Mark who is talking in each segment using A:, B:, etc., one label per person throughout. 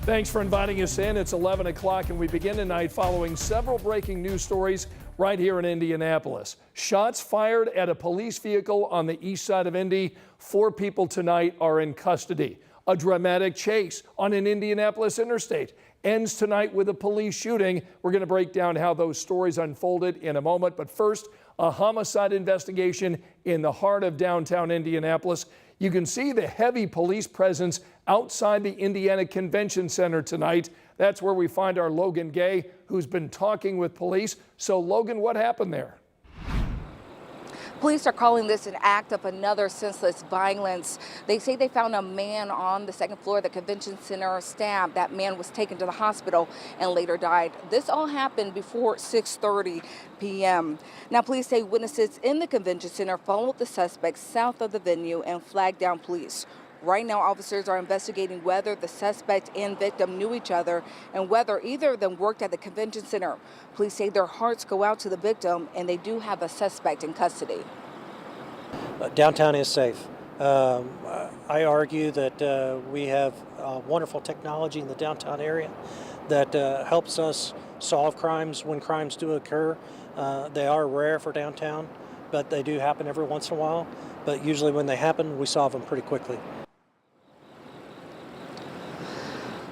A: Thanks for inviting us in. It's 11 o'clock and we begin tonight following several breaking news stories right here in Indianapolis. Shots fired at a police vehicle on the east side of Indy. 4 people tonight are in custody. A dramatic chase on an Indianapolis interstate ends tonight with a police shooting. We're going to break down how those stories unfolded in a moment. But first, a homicide investigation in the heart of downtown Indianapolis. You can see the heavy police presence outside the Indiana Convention Center tonight. That's where we find our Logan Gay, who's been talking with police. So, Logan, what happened there?
B: Police are calling this an act of another senseless violence. They say they found a man on the second floor of the convention center stabbed. That man was taken to the hospital and later died. This all happened before 6:30 p.m. Now, police say witnesses in the convention center followed the suspects south of the venue and flagged down police. Right now, officers are investigating whether the suspect and victim knew each other and whether either of them worked at the convention center. Police say their hearts go out to the victim and they do have a suspect in custody.
C: Downtown is safe. I argue that we have wonderful technology in the downtown area that helps us solve crimes when crimes do occur. They are rare for downtown, but they do happen every once in a while. But usually when they happen, we solve them pretty quickly.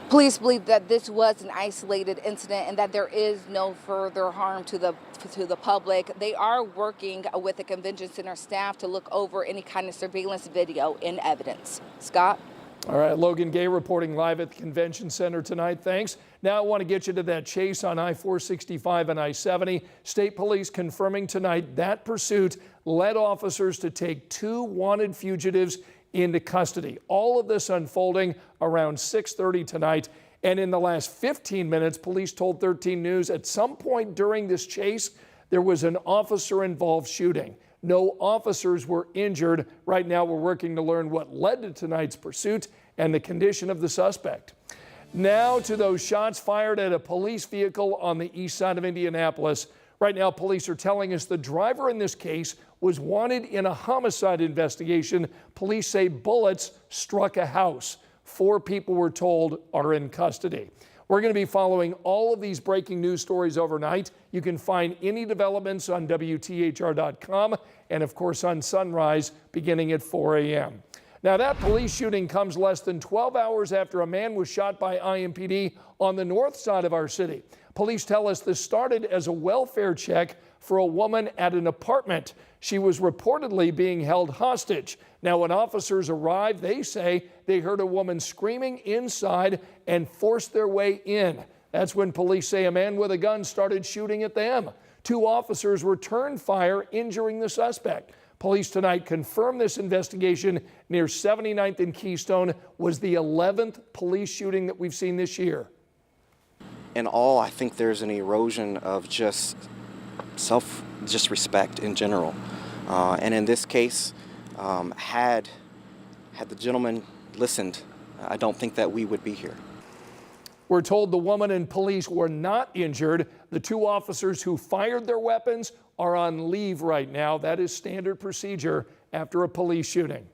B: Police believe that this was an isolated incident and that there is no further harm to the public. They are working with the convention center staff to look over any kind of surveillance video and evidence. Scott?
A: All right, Logan Gay reporting live at the convention center tonight. Thanks. Now I want to get you to that chase on I-465 and I-70. State police confirming tonight that pursuit led officers to take 2 wanted fugitives into custody. All of this unfolding around 6:30 tonight. And in the last 15 minutes, police told 13 News at some point during this chase, there was an officer-involved shooting. No officers were injured. Right now, we're working to learn what led to tonight's pursuit and the condition of the suspect. Now to those shots fired at a police vehicle on the east side of Indianapolis. Right now, police are telling us the driver in this case was wanted in a homicide investigation. Police say bullets struck a house. 4 people, we're told, are in custody. We're going to be following all of these breaking news stories overnight. You can find any developments on WTHR.com and, of course, on Sunrise beginning at 4 a.m. Now, that police shooting comes less than 12 hours after a man was shot by IMPD on the north side of our city. Police tell us this started as a welfare check for a woman at an apartment. She was reportedly being held hostage. Now, when officers arrived, they say they heard a woman screaming inside and forced their way in. That's when police say a man with a gun started shooting at them. 2 officers returned fire, injuring the suspect. Police tonight confirm this investigation near 79th and Keystone was the 11th police shooting that we've seen this year.
D: In all, I think there's an erosion of just respect in general. And in this case, had the gentleman listened, I don't think that we would be here.
A: We're told the woman and police were not injured. The 2 officers who fired their weapons are on leave right now. That is standard procedure after a police shooting.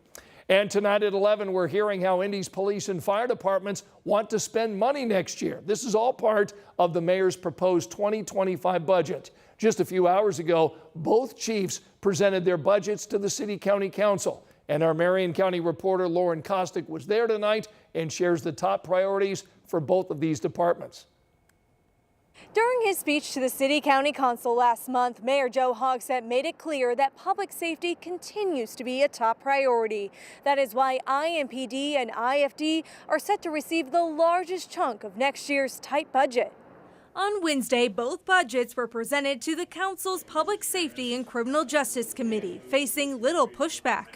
A: And tonight at 11, we're hearing how Indy's police and fire departments want to spend money next year. This is all part of the mayor's proposed 2025 budget. Just a few hours ago, both chiefs presented their budgets to the City County Council. And our Marion County reporter Lauren Kostick was there tonight and shares the top priorities for both of these departments.
E: During his speech to the City County Council last month, Mayor Joe Hogsett made it clear that public safety continues to be a top priority. That is why IMPD and IFD are set to receive the largest chunk of next year's tight budget. On Wednesday, both budgets were presented to the Council's Public Safety and Criminal Justice Committee, facing little pushback.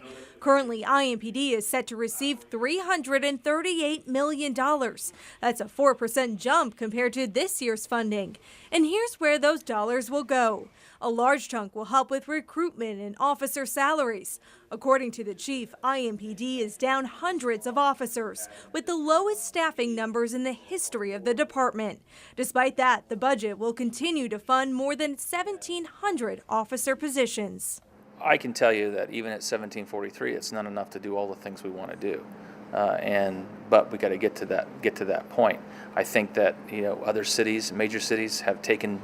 E: Currently, IMPD is set to receive $338 million. That's a 4% jump compared to this year's funding. And here's where those dollars will go. A large chunk will help with recruitment and officer salaries. According to the chief, IMPD is down hundreds of officers, with the lowest staffing numbers in the history of the department. Despite that, the budget will continue to fund more than 1,700 officer positions.
F: I can tell you that even at 1743, it's not enough to do all the things we want to do. but we got to get to that point. I think that other cities, major cities, have taken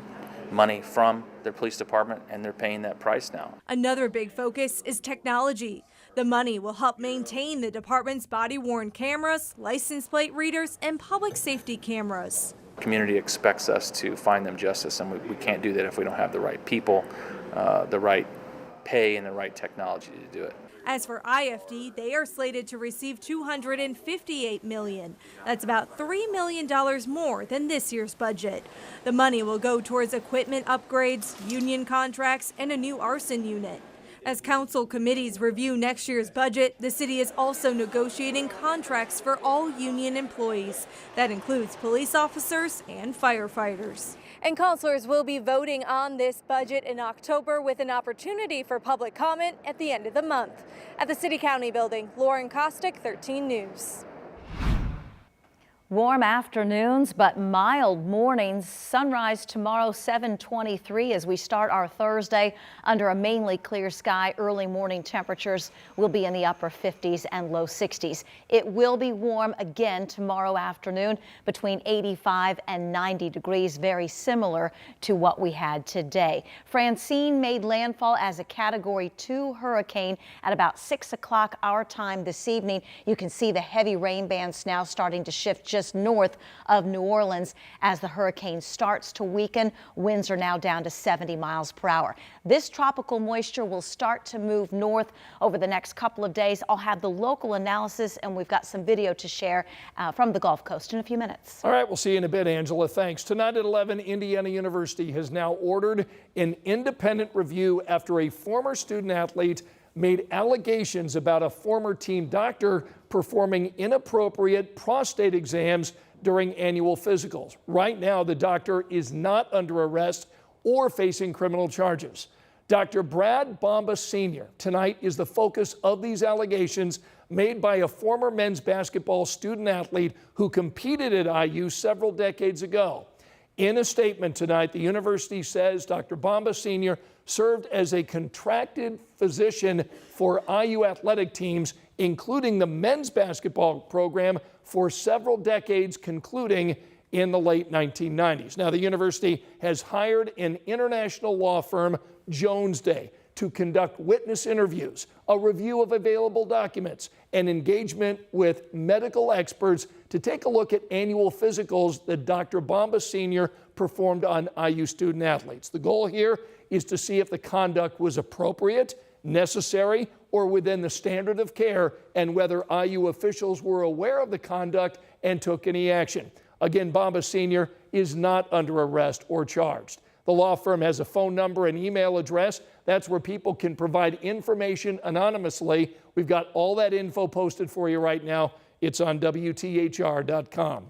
F: money from their police department and they're paying that price now.
E: Another big focus is technology. The money will help maintain the department's body-worn cameras, license plate readers, and public safety cameras.
F: The community expects us to find them justice, and we can't do that if we don't have the right people, the right pay, and the right technology to do it.
E: As for IFD, they are slated to receive $258 million. That's about $3 million more than this year's budget. The money will go towards equipment upgrades, union contracts, and a new arson unit. As council committees review next year's budget, the city is also negotiating contracts for all union employees. That includes police officers and firefighters. And councilors will be voting on this budget in October with an opportunity for public comment at the end of the month. At the City County Building, Lauren Kostick, 13 News.
G: Warm afternoons, but mild mornings. Sunrise tomorrow, 7:23, as we start our Thursday under a mainly clear sky. Early morning temperatures will be in the upper 50s and low 60s. It will be warm again tomorrow afternoon, between 85 and 90 degrees, very similar to what we had today. Francine made landfall as a Category 2 hurricane at about 6 o'clock our time this evening. You can see the heavy rain bands now starting to shift just north of New Orleans as the hurricane starts to weaken. Winds are now down to 70 miles per hour. This tropical moisture will start to move north over the next couple of days. I'll have the local analysis, and we've got some video to share from the Gulf Coast in a few minutes.
A: All right, we'll see you in a bit, Angela. Thanks. Tonight at 11, Indiana University has now ordered an independent review after a former student athlete made allegations about a former team doctor performing inappropriate prostate exams during annual physicals. Right now, the doctor is not under arrest or facing criminal charges. Dr. Brad Bomba Sr. tonight is the focus of these allegations made by a former men's basketball student athlete who competed at IU several decades ago. In a statement tonight, the university says Dr. Bomba Sr. served as a contracted physician for IU athletic teams, including the men's basketball program, for several decades, concluding in the late 1990s. Now, the university has hired an international law firm, Jones Day, to conduct witness interviews, a review of available documents, and engagement with medical experts to take a look at annual physicals that Dr. Bomba Sr. performed on IU student athletes. The goal here is to see if the conduct was appropriate, necessary, or within the standard of care, and whether IU officials were aware of the conduct and took any action. Again, Bomba Sr. is not under arrest or charged. The law firm has a phone number and email address. That's where people can provide information anonymously. We've got all that info posted for you right now. It's on WTHR.com.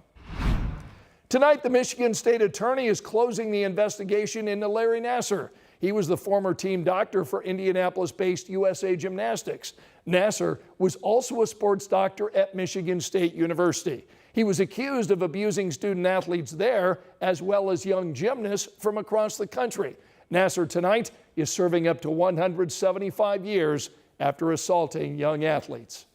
A: Tonight, the Michigan State Attorney is closing the investigation into Larry Nassar. He was the former team doctor for Indianapolis-based USA Gymnastics. Nassar was also a sports doctor at Michigan State University. He was accused of abusing student athletes there, as well as young gymnasts from across the country. Nassar tonight is serving up to 175 years after assaulting young athletes.